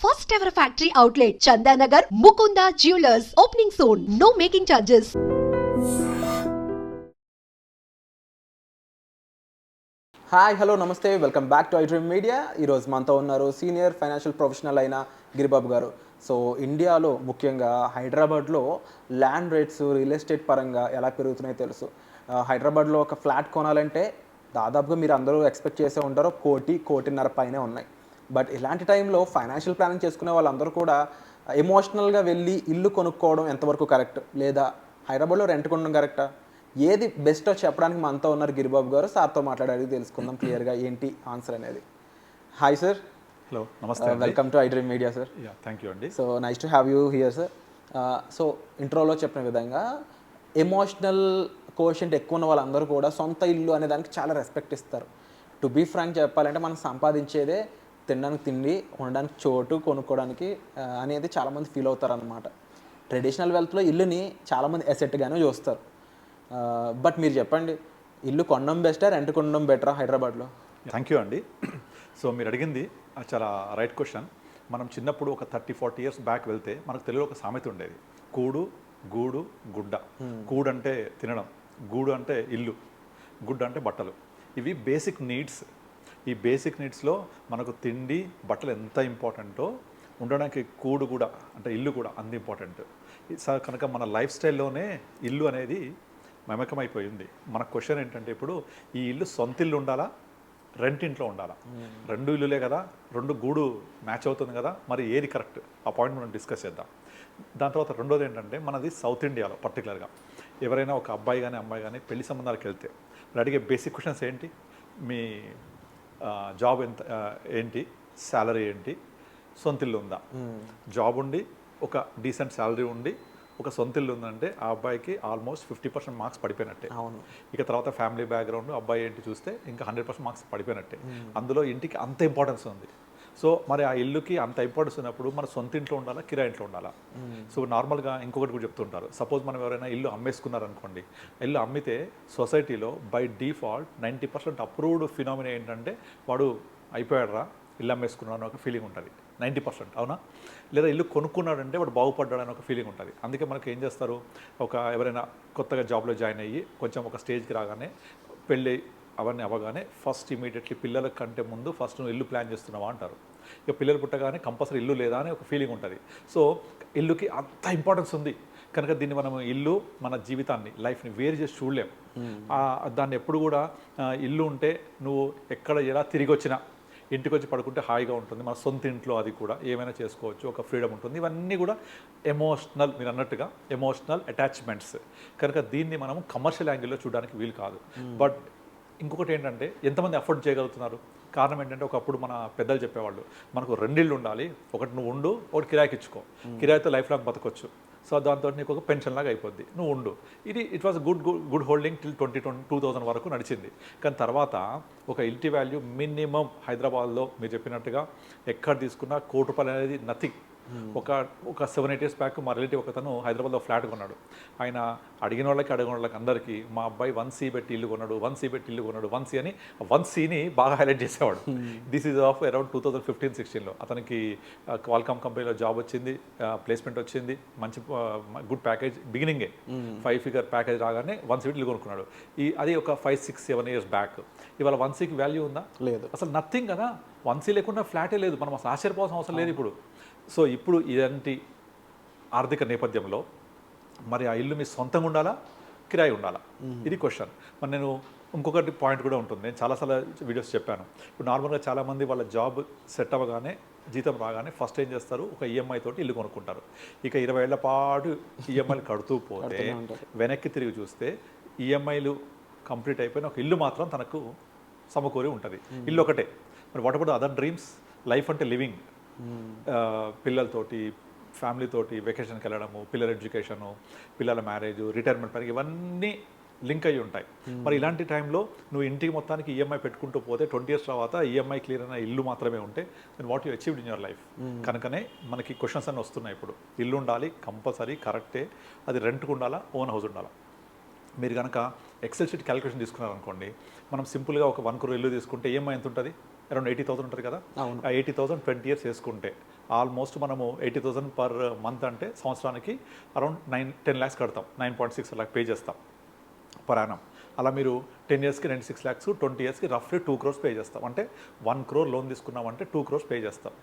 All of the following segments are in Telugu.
First ever factory outlet, Chandanagar, Mukunda Jewelers, opening soon. No making charges. Hi hello నమస్తే welcome back to iDream media. ఈరోజు మనతో ఉన్నారు సీనియర్ ఫైనాన్షియల్ ప్రొఫెషనల్ అయిన గిరిబాబు గారు. సో ఇండియాలో ముఖ్యంగా హైదరాబాద్లో ల్యాండ్ రేట్స్ రియల్ ఎస్టేట్ పరంగా ఎలా పెరుగుతున్నాయో తెలుసు. హైదరాబాద్లో ఒక ఫ్లాట్ కొనాలంటే దాదాపుగా మీరు అందరూ ఎక్స్పెక్ట్ చేసే ఉంటారు కోటిన్నర పైనే ఉన్నాయి. బట్ ఇలాంటి టైంలో ఫైనాన్షియల్ ప్లానింగ్ చేసుకునే వాళ్ళందరూ కూడా ఎమోషనల్గా వెళ్ళి ఇల్లు కొనుక్కోవడం ఎంతవరకు కరెక్ట్, లేదా హైదరాబాద్లో రెంట్ కొనడం కరెక్టా, ఏది బెస్టో చెప్పడానికి మనతో ఉన్నారు గిరిబాబు గారు. సార్తో మాట్లాడి తెలుసుకుందాం క్లియర్గా ఏంటి ఆన్సర్ అనేది. Hi sir. హలో, నమస్తే. Welcome to iDream media sir. Thank you అండి. So nice to have you here sir. So ఇంట్రోలో చెప్పిన విధంగా ఎమోషనల్ కోషెంట్ ఎక్కువ ఉన్న వాళ్ళందరూ కూడా సొంత ఇల్లు అనే దానికి చాలా రెస్పెక్ట్ ఇస్తారు. టు బీ ఫ్రాంక్ చెప్పాలంటే మనం సంపాదించేదే తినడానికి తిండి, ఉండడానికి చోటు, కొనుక్కోవడానికి అనేది చాలామంది ఫీల్ అవుతారు అన్నమాట. ట్రెడిషనల్ వెల్త్లో ఇల్లుని చాలామంది అసెట్గానే చూస్తారు. బట్ మీరు చెప్పండి, ఇల్లు కొనడం బెస్టా, రెంట్ కొనడం బెటరా హైదరాబాద్లో? థ్యాంక్ యూ అండి. సో మీరు అడిగింది చాలా రైట్ క్వశ్చన్. మనం చిన్నప్పుడు ఒక 30-40 ఇయర్స్ బ్యాక్ వెళ్తే మనకు తెలుగులో ఒక సామెత ఉండేది, కూడు గూడు గుడ్డ. కూడు అంటే తినడం, గూడు అంటే ఇల్లు, గుడ్డ అంటే బట్టలు. ఇవి బేసిక్ నీడ్స్. ఈ బేసిక్ నీడ్స్లో మనకు తిండి బట్టలు ఎంత ఇంపార్టెంటో ఉండడానికి కూడు కూడా, అంటే ఇల్లు కూడా అంత ఇంపార్టెంట్. కనుక మన లైఫ్ స్టైల్లోనే ఇల్లు అనేది మమకమైపోయింది. మన క్వశ్చన్ ఏంటంటే, ఇప్పుడు ఈ ఇల్లు సొంత ఇల్లు ఉండాలా, రెంట్ ఇంట్లో ఉండాలా? రెండు ఇల్లులే కదా, రెండు గూడు మ్యాచ్ అవుతుంది కదా, మరి ఏది కరెక్ట్? ఆ పాయింట్ మనం డిస్కస్ చేద్దాం. దాని తర్వాత రెండోది ఏంటంటే, మనది సౌత్ ఇండియాలో పర్టికులర్గా ఎవరైనా ఒక అబ్బాయి కానీ అమ్మాయి కానీ పెళ్లి సంబంధాలకు వెళ్తే మీరు అడిగే బేసిక్ క్వశ్చన్స్ ఏంటి? మీ జాబ్ ఎంత, ఏంటి శాలరీ, ఏంటి సొంత ఇల్లు ఉందా? జాబ్ ఉండి ఒక డీసెంట్ శాలరీ ఉండి ఒక సొంత ఇల్లు ఉందంటే ఆ అబ్బాయికి ఆల్మోస్ట్ 50% మార్క్స్ పడిపోయినట్టే. అవును. ఇక తర్వాత ఫ్యామిలీ బ్యాక్గ్రౌండ్, అబ్బాయి ఏంటి చూస్తే ఇంకా 100% మార్క్స్ పడిపోయినట్టే. అందులో ఇంటికి అంత ఇంపార్టెన్స్ ఉంది. సో మరి ఆ ఇల్లుకి అంత ఇంపార్టెన్స్ ఉన్నప్పుడు మన సొంత ఇంట్లో ఉండాలా, కిరాయి ఇంట్లో ఉండాలా? సో నార్మల్గా ఇంకొకటి కూడా చెప్తుంటారు, సపోజ్ మనం ఎవరైనా ఇల్లు అమ్మేసుకున్నారనుకోండి, ఇల్లు అమ్మితే సొసైటీలో బై డిఫాల్ట్ 90% అప్రూవ్డ్ ఫినామినా ఏంటంటే వాడు అయిపోయాడరా, ఇల్లు అమ్మేసుకున్నాడు ఒక ఫీలింగ్ ఉంటుంది. 90%, అవునా? లేదా ఇల్లు కొనుక్కున్నాడంటే వాడు బాగుపడ్డాడు అని ఒక ఫీలింగ్ ఉంటుంది. అందుకే మనకి ఏం చేస్తారు, ఎవరైనా కొత్తగా జాబ్లో జాయిన్ అయ్యి కొంచెం ఒక స్టేజ్కి రాగానే, పెళ్ళి అవన్నీ అవ్వగానే ఫస్ట్ ఇమీడియట్లీ పిల్లల కంటే ముందు ఫస్ట్ నువ్వు ఇల్లు ప్లాన్ చేస్తున్నావా అంటారు. ఇక పిల్లలు పుట్టగానే కంపల్సరీ ఇల్లు లేదా అని ఒక ఫీలింగ్ ఉంటుంది. సో ఇల్లుకి అంత ఇంపార్టెన్స్ ఉంది కనుక దీన్ని మనం ఇల్లు మన జీవితాన్ని, లైఫ్ని వేరు చేసి చూడలేం. దాన్ని ఎప్పుడు కూడా ఇల్లు ఉంటే నువ్వు ఎక్కడ ఎలా తిరిగి వచ్చినా ఇంటికి వచ్చి పడుకుంటే హాయిగా ఉంటుంది. మన సొంత ఇంట్లో అది కూడా ఏమైనా చేసుకోవచ్చు, ఒక ఫ్రీడమ్ ఉంటుంది. ఇవన్నీ కూడా ఎమోషనల్, మీరు అన్నట్టుగా ఎమోషనల్ అటాచ్మెంట్స్. కనుక దీన్ని మనం కమర్షియల్ యాంగిల్లో చూడడానికి వీలు కాదు. బట్ ఇంకొకటి ఏంటంటే, ఎంతమంది అఫోర్డ్ చేయగలుగుతున్నారు? కారణం ఏంటంటే, ఒకప్పుడు మన పెద్దలు చెప్పేవాళ్ళు, మనకు రెండిళ్ళు ఉండాలి, ఒకటి నువ్వు ఉండు, ఒకటి కిరాయికి ఇచ్చుకో, కిరాయితో లైఫ్ లాంగ్ బతకొచ్చు. సో దాంతో నీకు ఒక పెన్షన్ లాగా అయిపోద్ది, నువ్వు ఉండు. It was good holding till 2000 వరకు నడిచింది. కానీ తర్వాత ఒక ఇంటి వాల్యూ మినిమం హైదరాబాద్లో మీరు చెప్పినట్టుగా ఎక్కడ తీసుకున్నా ₹1,00,00,000 అనేది నథింగ్. ఒక 7-8 ఇయర్స్ బ్యాక్ మా రిలేటివ్ ఒకతను హైదరాబాద్లో ఫ్లాట్ కొన్నాడు. ఆయన అడిగిన వాళ్ళకి అందరికీ మా అబ్బాయి 1C పెట్టి ఇల్లు కొన్నాడు, 1C పెట్టి ఇల్లు కొన్నాడు, 1C అని 1Cని బాగా హైలైట్ చేసేవాడు. దిస్ ఈజ్ ఆఫ్ అరౌండ్ 2015-16లో. అతనికి క్వాల్కామ్ కంపెనీలో జాబ్ వచ్చింది, ప్లేస్మెంట్ వచ్చింది, మంచి గుడ్ ప్యాకేజ్, బిగినింగే 5 ఫిగర్ ప్యాకేజ్ రాగానే 1C పెట్టి ఇల్లు కొనుక్కున్నాడు. అది ఒక 5-6-7 ఇయర్స్ బ్యాక్. ఇవాళ 1Cకి వాల్యూ ఉందా? లేదు, అసలు నథింగ్ కదా. 1C లేకుండా ఫ్లాటే లేదు. మనం అసలు ఆశ్చర్యపోవాల్సిన అవసరం లేదు ఇప్పుడు. సో ఇప్పుడు ఇలాంటి ఆర్థిక నేపథ్యంలో మరి ఆ ఇల్లు మీ సొంతంగా ఉండాలా, కిరాయి ఉండాలా? ఇది క్వశ్చన్. మరి నేను ఇంకొకటి పాయింట్ కూడా ఉంటుంది, నేను చాలాసార్లు వీడియోస్ చెప్పాను. ఇప్పుడు నార్మల్గా చాలామంది వాళ్ళ జాబ్ సెట్ అవ్వగానే, జీతం రాగానే ఫస్ట్ ఏం చేస్తారు, ఒక ఈఎంఐ తోటి ఇల్లు కొనుక్కుంటారు. ఇక 20 ఏళ్ల పాటు ఈఎంఐలు కడుతూ పోతే వెనక్కి తిరిగి చూస్తే ఈఎంఐలు కంప్లీట్ అయిపోయిన ఒక ఇల్లు మాత్రం తనకు సమకూరి ఉంటుంది. ఇల్లు ఒకటే. మరి what about other dreams? Life అంటే లివింగ్, పిల్లలతోటి, ఫ్యామిలీతోటి వెకేషన్కి వెళ్ళడము, పిల్లల ఎడ్యుకేషను, పిల్లల మ్యారేజ్, రిటైర్మెంట్ పని, ఇవన్నీ లింక్ అయ్యి ఉంటాయి. మరి ఇలాంటి టైంలో నువ్వు ఇంటికి మొత్తానికి ఈఎంఐ పెట్టుకుంటూ పోతే 20 ఇయర్స్ తర్వాత ఈఎంఐ క్లియర్ అయిన ఇల్లు మాత్రమే ఉంటే then what you achieved in your life? కనుకనే మనకి క్వశ్చన్స్ అన్నీ వస్తున్నాయి ఇప్పుడు. ఇల్లు ఉండాలి కంపల్సరీ, కరెక్టే. అది రెంట్కు ఉండాలా, ఓన్ హౌస్ ఉండాలా? మీరు కనుక ఎక్సెల్ షీట్ క్యాలిక్యులేషన్ తీసుకున్నారనుకోండి, మనం సింపుల్గా ఒక 1 crore ఇల్లు తీసుకుంటే ఈఎంఐ ఎంత ఉంటుంది? అరౌండ్ 80,000 ఉంటుంది కదా. ఆ 80,000 20 years వేసుకుంటే ఆల్మోస్ట్ మనము 80,000 పర్ మంత్ అంటే సంవత్సరానికి అరౌండ్ 10 lakhs కడతాం, 9.6 lakh పే చేస్తాం పర్ యానం. అలా మీరు 10 yearsకి 96 lakhs, 20 yearsకి రఫ్లీ 2 crores పే చేస్తాం. అంటే 1 crore లోన్ తీసుకున్నామంటే 2 crores పే చేస్తాం.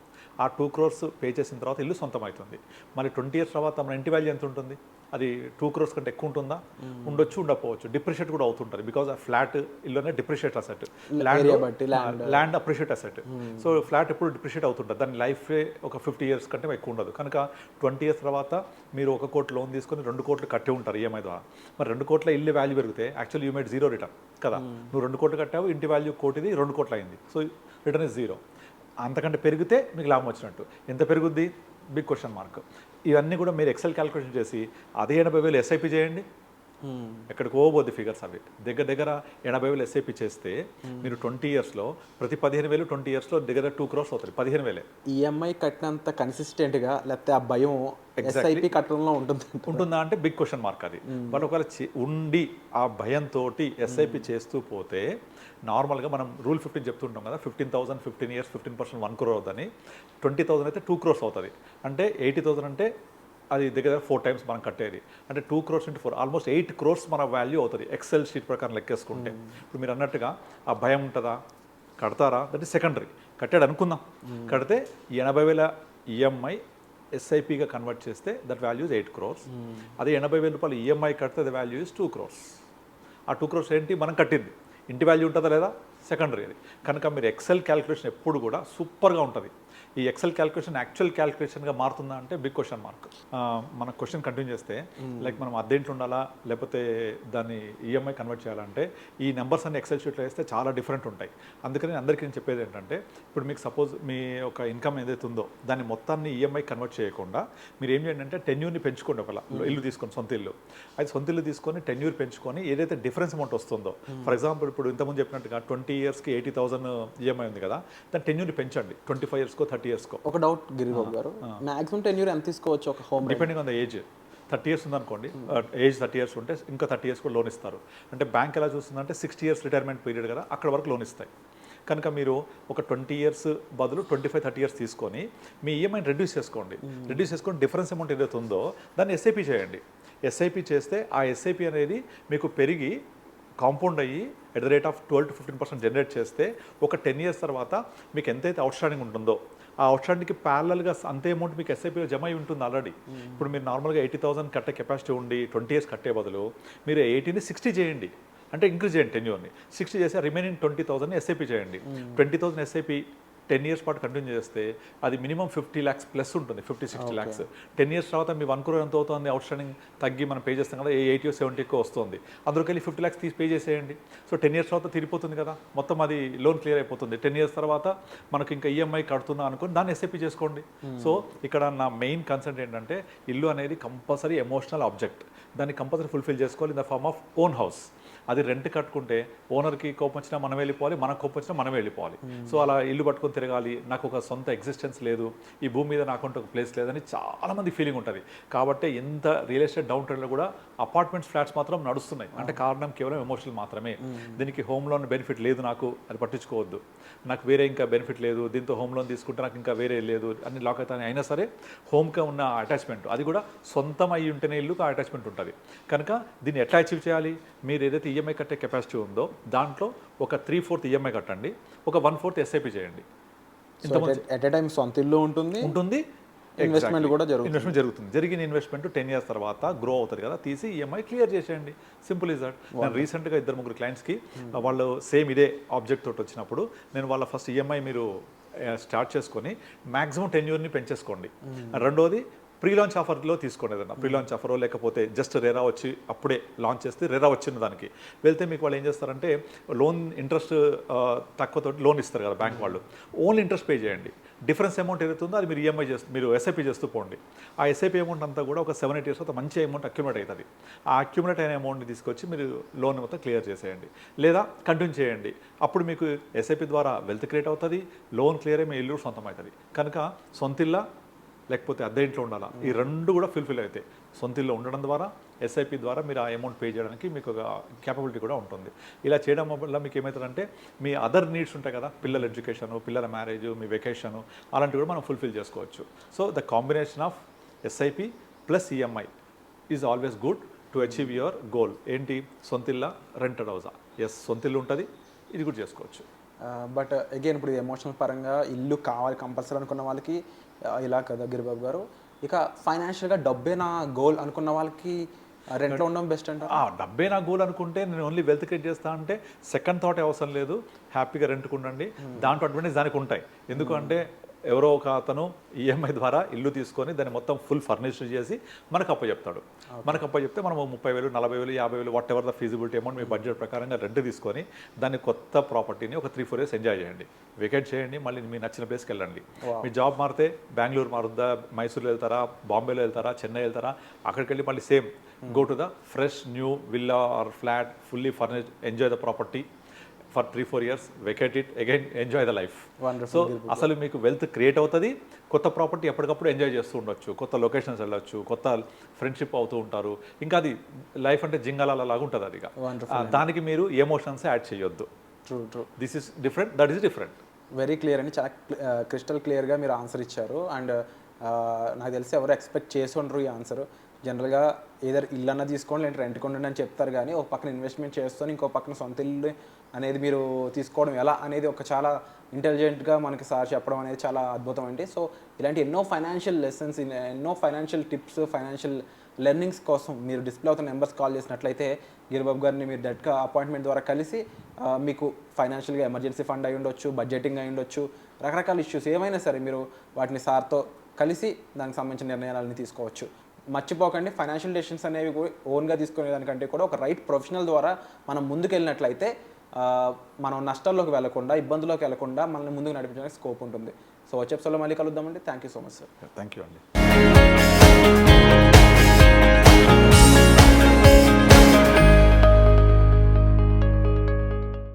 ఆ 2 crores పే చేసిన తర్వాత ఇల్లు సొంతం అవుతుంది. మరి 20 years తర్వాత మన ఇంటి వాల్యూ ఎంత ఉంటుంది? అది 2 crores కంటే ఎక్కువ ఉంటుందా? ఉండొచ్చు, ఉండకపోవచ్చు. డిప్రిషియేట్ కూడా అవుతుంటుంది. బికాజ్ ఆ ఫ్లాట్ ఇల్లునే depreciate asset, land appreciate asset. So flat ఎప్పుడు డిప్రిషియేట్ అవుతుంటుంది. దాని లైఫ్ ఒక 50 years కంటే ఎక్కువ ఉండదు. కనుక 20 years తర్వాత మీరు 1 కోటి లోన్ తీసుకొని 2 కోట్లు కట్టి ఉంటారు ఈఎంఐ ద్వారా. మరి 2 కోట్ల ఇల్లు వాల్యూ పెరిగితే యాక్చువల్లీ యూ మేడ్ 0 రిటర్న్ కదా. నువ్వు 2 కోట్లు కట్టావు, ఇంటి వాల్యూ కోటిది 2 కోట్లు అయింది. So return is 0. అంతకంటే పెరిగితే మీకు లాభం వచ్చినట్టు. ఎంత పెరుగుద్ది? Big question mark. ఇవన్నీ కూడా మీరు ఎక్సెల్ క్యాలిక్యులేషన్ చేసి అదే 80,000 ఎస్ఐపి చేయండి. ఎక్కడికి పోబోద్ది ఫిగర్స్ అవి. దగ్గర 80,000 ఎస్ఐపి చేస్తే మీరు 20 yearsలో ప్రతి 15,000 20 yearsలో దగ్గర 2 crores అవుతుంది. 15,000 ఈఎంఐ కట్టినంత కన్సిస్టెంట్గా లేకపోతే ఆ భయం ఎస్ఐపి కట్టడంలో ఉంటుందా అంటే బిగ్ క్వశ్చన్ మార్క్ అది. బట్ ఒకవేళ ఉండి ఆ భయంతో ఎస్ఐపి చేస్తూ పోతే నార్మల్గా మనం రూల్ 15 చెప్తుంటాం కదా, 15,000 15 years 15% 1 crore అవుతుంది. 20,000 అయితే 2 crores అవుతుంది. అంటే 80,000 అంటే అది దగ్గర 4 times మనం కట్టేది. అంటే 2 crores into 4 ఆల్మోస్ట్ 8 crores మన వాల్యూ అవుతుంది ఎక్సెల్ షీట్ ప్రకారం లెక్కేసుకుంటే. ఇప్పుడు మీరు అన్నట్టుగా ఆ భయం ఉంటుందా, కడతారా, దట్ ఈస్ సెకండరీ. కట్టాడు అనుకుందాం, కడితే 80,000 ఈఎంఐ ఎస్ఐపిగా కన్వర్ట్ చేస్తే దట్ వాల్యూ ఇస్ 8 crores. అదే 80,000 రూపాయలు ఈఎంఐ కడితే ద వాల్యూ ఇస్ 2 crores. ఆ 2 crores ఏంటి? మనం కట్టింది. ఇంటి వాల్యూ ఉంటుందా లేదా? సెకండరీ అది. కనుక మీరు ఎక్సెల్ క్యాలిక్యులేషన్ ఎప్పుడు కూడా సూపర్గా ఉంటుంది. ఈ ఎక్సెల్ క్యాలిక్యులేషన్ యాక్చువల్ క్యాలిక్యులేషన్గా మారుతుందా అంటే బిగ్ క్వశ్చన్ మార్క్. మన క్వశ్చన్ కంటిన్యూ చేస్తే లైక్ మనం అద్దెంట్లో ఉండాలా లేకపోతే దాన్ని ఈఎంఐ కన్వర్ట్ చేయాలంటే ఈ నెంబర్స్ అన్ని ఎక్సెల్ షీట్లో వేస్తే చాలా డిఫరెంట్ ఉంటాయి. అందుకని అందరికీ నేను చెప్పేది ఏంటంటే ఇప్పుడు మీకు సపోజ్ మీ ఒక ఇన్కమ్ ఏదైతే ఉందో దాన్ని మొత్తాన్ని ఈఎంఐ కన్వర్ట్ చేయకుండా మీరు ఏం చేయండి అంటే టెన్యూర్ని పెంచుకోండి. ఒకవేళ ఇల్లు తీసుకొని సొంత ఇల్లు, అది సొంత ఇల్లు తీసుకొని టెన్యూర్ పెంచుకొని ఏదైతే డిఫరెన్స్ అమౌంట్ వస్తుందో, ఫర్ ఎగ్జాంపుల్ ఇప్పుడు ఇంతకుముందు చెప్పినట్టుగా 20 yearsకి 80,000 ఈఎంఐ ఉంది కదా, దాని టెన్యూర్ని పెంచండి 25 yearsకో 30 yearsకో. ఒక డౌట్ గిరిబాబు గారు, మాక్సిమం టెన్యూర్ ఎంత తీసుకోవచ్చు ఒక home? Depending on the age. 30 years ఉందనుకోండి, ఏజ్ 30 years ఉంటే ఇంకా 30 years కూడా లోన్ ఇస్తారు. అంటే బ్యాంక్ ఎలా చూస్తుందంటే 60 years రిటైర్మెంట్ పీరియడ్ కదా, అక్కడ వరకు లోన్ ఇస్తాయి. కనుక మీరు ఒక 20 years బదులు 25-30 years తీసుకొని మీ ఈఎంఐని రెడ్యూస్ చేసుకోండి. రెడ్యూస్ చేసుకొని డిఫరెన్స్ అమౌంట్ ఏదైతే ఉందో దాన్ని ఎస్ఐపి చేయండి. ఎస్ఐపి చేస్తే ఆ ఎస్ఐపి అనేది మీకు పెరిగి కాంపౌండ్ అయ్యి at the rate of 12 to 15% generate చేస్తే ఒక 10 years తర్వాత మీకు ఎంతైతే అవుట్స్టాండింగ్ ఉంటుందో ఆ అవుట్స్టాండింగ్కి ప్యారలల్గా అంతే అమౌంట్ మీకు ఎస్ఐపిలో జమ అయి ఉంటుంది ఆల్రెడీ. ఇప్పుడు మీరు నార్మల్గా 80,000 కట్టే కెపాసిటీ ఉండి 20 years కట్టే బదులు మీరు 80ని 60 చేయండి. అంటే ఇంక్రీజ్ చేయండి టెన్యూర్ని. 60 చేసి రిమైనింగ్ 20,000 ఎస్ఐపి చేయండి. 20,000 ఎస్ఐపి 10 years పాటు కంటిన్యూ చేస్తే అది మినిమం 50 lakhs ప్లస్ ఉంటుంది, 50-60 lakhs. 10 years తర్వాత మీ 1 crore ఎంత అవుతుంది అవుట్స్టాండింగ్ తగ్గి మనం పే చేస్తాం కదా, 80 or 70 వస్తుంది. అందులోకి వెళ్ళి 50 lakhs తీసి పే చేసేయండి. సో 10 years తర్వాత తిరిగిపోతుంది కదా, మొత్తం అది లోన్ క్లియర్ అయిపోతుంది. 10 years తర్వాత మనకు ఇంకా ఈఎంఐ కడుతున్నా అనుకుని దాన్ని ఎస్ఐపి చేసుకోండి. సో ఇక్కడ నా మెయిన్ కన్సర్న్ ఏంటంటే ఇల్లు అనేది కంపల్సరీ ఎమోషనల్ ఆబ్జెక్ట్. దాన్ని కంపల్సరీ ఫుల్ఫిల్ చేసుకోవాలి in the form of own house. అది రెంట్ కట్టుకుంటే ఓనర్కి కోపం వచ్చినా మనం వెళ్ళిపోవాలి, మనకు కోపం వచ్చినా మనం వెళ్ళిపోవాలి. సో అలా ఇల్లు పట్టుకొని తిరగాలి, నాకు ఒక సొంత ఎగ్జిస్టెన్స్ లేదు, ఈ భూమి మీద నాకుంటే ఒక ప్లేస్ లేదని చాలామంది ఫీలింగ్ ఉంటుంది. కాబట్టి ఎంత రియల్ ఎస్టేట్ డౌన్ ట్రెండ్లో కూడా అపార్ట్మెంట్స్ ఫ్లాట్స్ మాత్రం నడుస్తున్నాయి. అంటే కారణం కేవలం ఎమోషనల్ మాత్రమే. దీనికి హోమ్ లోన్ బెనిఫిట్ లేదు, నాకు అది పట్టించుకోవద్దు, నాకు వేరే ఇంకా బెనిఫిట్ లేదు, దీంతో హోమ్ లోన్ తీసుకుంటే నాకు ఇంకా వేరే లేదు, అన్ని లాక్ అవుతాయి. అయినా సరే హోమ్గా ఉన్న అటాచ్మెంట్ అది కూడా సొంతం అయ్యి ఉంటేనే ఇల్లుకు ఆ అటాచ్మెంట్ ఉంటుంది. కనుక దీన్ని ఎట్లా అచీవ్ చేయాలి? మీరు ఏదైతే ఈఎంఐ కట్టే కెపాసిటీ ఉందో దాంట్లో ఒక 3/4 ఈఎంఐ కట్టండి, ఒక 1/4 ఎస్ఐపి చేయండి. ఎట్ ఎ టైం సొంత ఇల్లు ఉంటుంది, ఇన్వెస్ట్మెంట్ కూడా జరుగుతుంది. జరిగిన ఇన్వెస్ట్మెంట్ 10 years తర్వాత గ్రో అవుతుంది కదా, తీసి ఈఎంఐ క్లియర్ చేసేయండి. Simple is that. నేను రీసెంట్గా 2-3 క్లయింట్స్కి వాళ్ళు సేమ్ ఇదే ఆబ్జెక్ట్ తోటి వచ్చినప్పుడు నేను వాళ్ళ ఫస్ట్ ఈఎంఐ మీరు స్టార్ట్ చేసుకొని మ్యాక్సిమం టెన్యూర్ని పెంచేసుకోండి. రెండోది ప్రీ లాంచ్ ఆఫర్లో తీసుకోండి. ఏదన్నా ప్రీ లాంచ్ ఆఫరో లేకపోతే జస్ట్ రెరా వచ్చి అప్పుడే లాంచ్ చేస్తే రెరా వచ్చిన దానికి వెళ్తే మీకు వాళ్ళు ఏం చేస్తారంటే లోన్ ఇంట్రెస్ట్ తక్కువతో లోన్ ఇస్తారు కదా బ్యాంక్ వాళ్ళు, ఓన్లీ ఇంట్రెస్ట్ పే చేయండి. డిఫరెన్స్ అమౌంట్ ఏదైతుందో అది మీరు ఈఎంఐ చేస్తూ మీరు ఎస్ఐపి చేస్తూ పోండి. ఆ ఎస్ఐపి అమౌంట్ అంతా కూడా ఒక 7-8 years తర్వాత మంచి అమౌంట్ అక్యుములేట్ అవుతుంది. ఆ అక్యుములేట్ అయిన అమౌంట్ని తీసుకొచ్చి మీరు లోన్ మొత్తం క్లియర్ చేసేయండి, లేదా కంటిన్యూ చేయండి. అప్పుడు మీకు ఎస్ఐపి ద్వారా వెల్త్ క్రియేట్ అవుతుంది, లోన్ క్లియర్ అయ్యి మీ ఇల్లు సొంతం అవుతుంది. కనుక సొంత ఇల్లా లేకపోతే అద్దె ఇంట్లో ఉండాలా, ఈ రెండు కూడా ఫుల్ఫిల్ అవుతాయి. సొంత ఇల్లు ఉండడం ద్వారా ఎస్ఐపి ద్వారా మీరు ఆ అమౌంట్ పే చేయడానికి మీకు ఒక క్యాపబిలిటీ కూడా ఉంటుంది. ఇలా చేయడం వల్ల మీకు ఏమవుతుందంటే మీ అదర్ నీడ్స్ ఉంటాయి కదా, పిల్లల ఎడ్యుకేషన్, పిల్లల మ్యారేజ్, మీ వెకేషన్, అలాంటివి కూడా మనం ఫుల్ఫిల్ చేసుకోవచ్చు. So the combination of SIP plus EMI is always good to achieve your goal. ఏంటి, సొంతిల్లా, రెంటెడ్ హౌసా? ఎస్, సొంతిల్లు ఉంటుంది, ఇది కూడా చేసుకోవచ్చు. బట్ అగైన్ ఇప్పుడు ఎమోషనల్ పరంగా ఇల్లు కావాలి కంపల్సరీ అనుకున్న వాళ్ళకి ఇలా కదా గిరిబాబు గారు, ఇక ఫైనాన్షియల్గా డబ్బే నా గోల్ అనుకున్న వాళ్ళకి రెంట్లో ఉండడం బెస్ట్ అంటే డబ్బే నా గోల్ అనుకుంటే నేను ఓన్లీ వెల్త్ క్రియేట్ చేస్తా అంటే సెకండ్ థాట్ అవసరం లేదు, హ్యాపీగా రెంట్కు ఉండండి. దాంట్లో అడ్వాంటేజ్ దానికి ఉంటాయి. ఎందుకంటే ఎవరో ఒక అతను ఈఎంఐ ద్వారా ఇల్లు తీసుకొని దాన్ని మొత్తం ఫుల్ ఫర్నిచర్ చేసి మనకు అప్పచెప్తాడు. మనకు అప్పచెప్తే మనం 30,000, 40,000, 50,000 what ever the feasibility amount me budget ప్రకారంగా రెంట్ తీసుకొని దాన్ని కొత్త ప్రాపర్టీని ఒక 3-4 years ఎంజాయ్ చేయండి, వెకేట్ చేయండి, మళ్ళీ మీ నచ్చిన ప్లేస్కి వెళ్ళండి. మీ జాబ్ మారితే బెంగళూరు మారుద్దా, మైసూర్లో వెళ్తారా, బాంబేలో వెళ్తారా, చెన్నై వెళ్తారా, అక్కడికి వెళ్ళి మళ్ళీ same go to the fresh new villa or flat, fully furnished, enjoy the property for 3-4 years, vacate it, again enjoy the life. So అసలు మీకు వెల్త్ క్రియేట్ అవుతుంది, కొత్త ప్రాపర్టీ ఎప్పటికప్పుడు ఎంజాయ్ చేస్తూ ఉండొచ్చు, కొత్త లొకేషన్స్ వెళ్ళొచ్చు, కొత్త ఫ్రెండ్షిప్ అవుతూ ఉంటారు. ఇంకా అది లైఫ్ అంటే జింగాలాగా ఉంటుంది. అది దానికి మీరు ఎమోషన్స్ యాడ్ చేయొద్దు. True this is different, that is different. Very clear అని చాలా క్రిస్టల్ క్లియర్గా మీరు ఆన్సర్ ఇచ్చారు. అండ్ నాకు తెలిసి ఎవరు ఎక్స్పెక్ట్ చేసి ఉండరు ఈ ఆన్సర్. జనరల్గా ఏదర్ ఇల్లు అన్న తీసుకోండి లేదంటే రెంట్కి ఉండండి అని చెప్తారు, కానీ ఒక పక్కన ఇన్వెస్ట్మెంట్ చేస్తాను, ఇంకో పక్కన సొంత ఇల్లు అనేది మీరు తీసుకోవడం ఎలా అనేది ఒక చాలా ఇంటెలిజెంట్గా మనకి సార్ చెప్పడం అనేది చాలా అద్భుతం అండి. సో ఇలాంటి ఎన్నో ఫైనాన్షియల్ లెసన్స్, ఎన్నో ఫైనాన్షియల్ టిప్స్, ఫైనాన్షియల్ లెర్నింగ్స్ కోసం మీరు డిస్ప్లే అవుతున్న నెంబర్స్ కాల్ చేసినట్లయితే గిరిబాబు గారిని మీరు డైరెక్ట్గా అపాయింట్మెంట్ ద్వారా కలిసి మీకు ఫైనాన్షియల్గా ఎమర్జెన్సీ ఫండ్ అయి ఉండొచ్చు, బడ్జెటింగ్ అయి ఉండొచ్చు, రకరకాల ఇష్యూస్ ఏమైనా సరే మీరు వాటిని సార్తో కలిసి దానికి సంబంధించిన నిర్ణయాలని తీసుకోవచ్చు. మర్చిపోకండి, ఫైనాన్షియల్ డెసిషన్స్ అనేవి ఓన్గా తీసుకునే దానికంటే కూడా ఒక రైట్ ప్రొఫెషనల్ ద్వారా మనం ముందుకు వెళ్ళినట్లయితే మనం నష్టాల్లోకి వెళ్లకుండా, ఇబ్బందుల్లోకి వెళ్లకుండా మనల్ని ముందుకు నడిపించడానికి స్కోప్ ఉంటుంది. సో వచ్చే ఎపిసోడ్లో మళ్ళీ కలుద్దామండి. Thank you so much sir. Thank you అండి.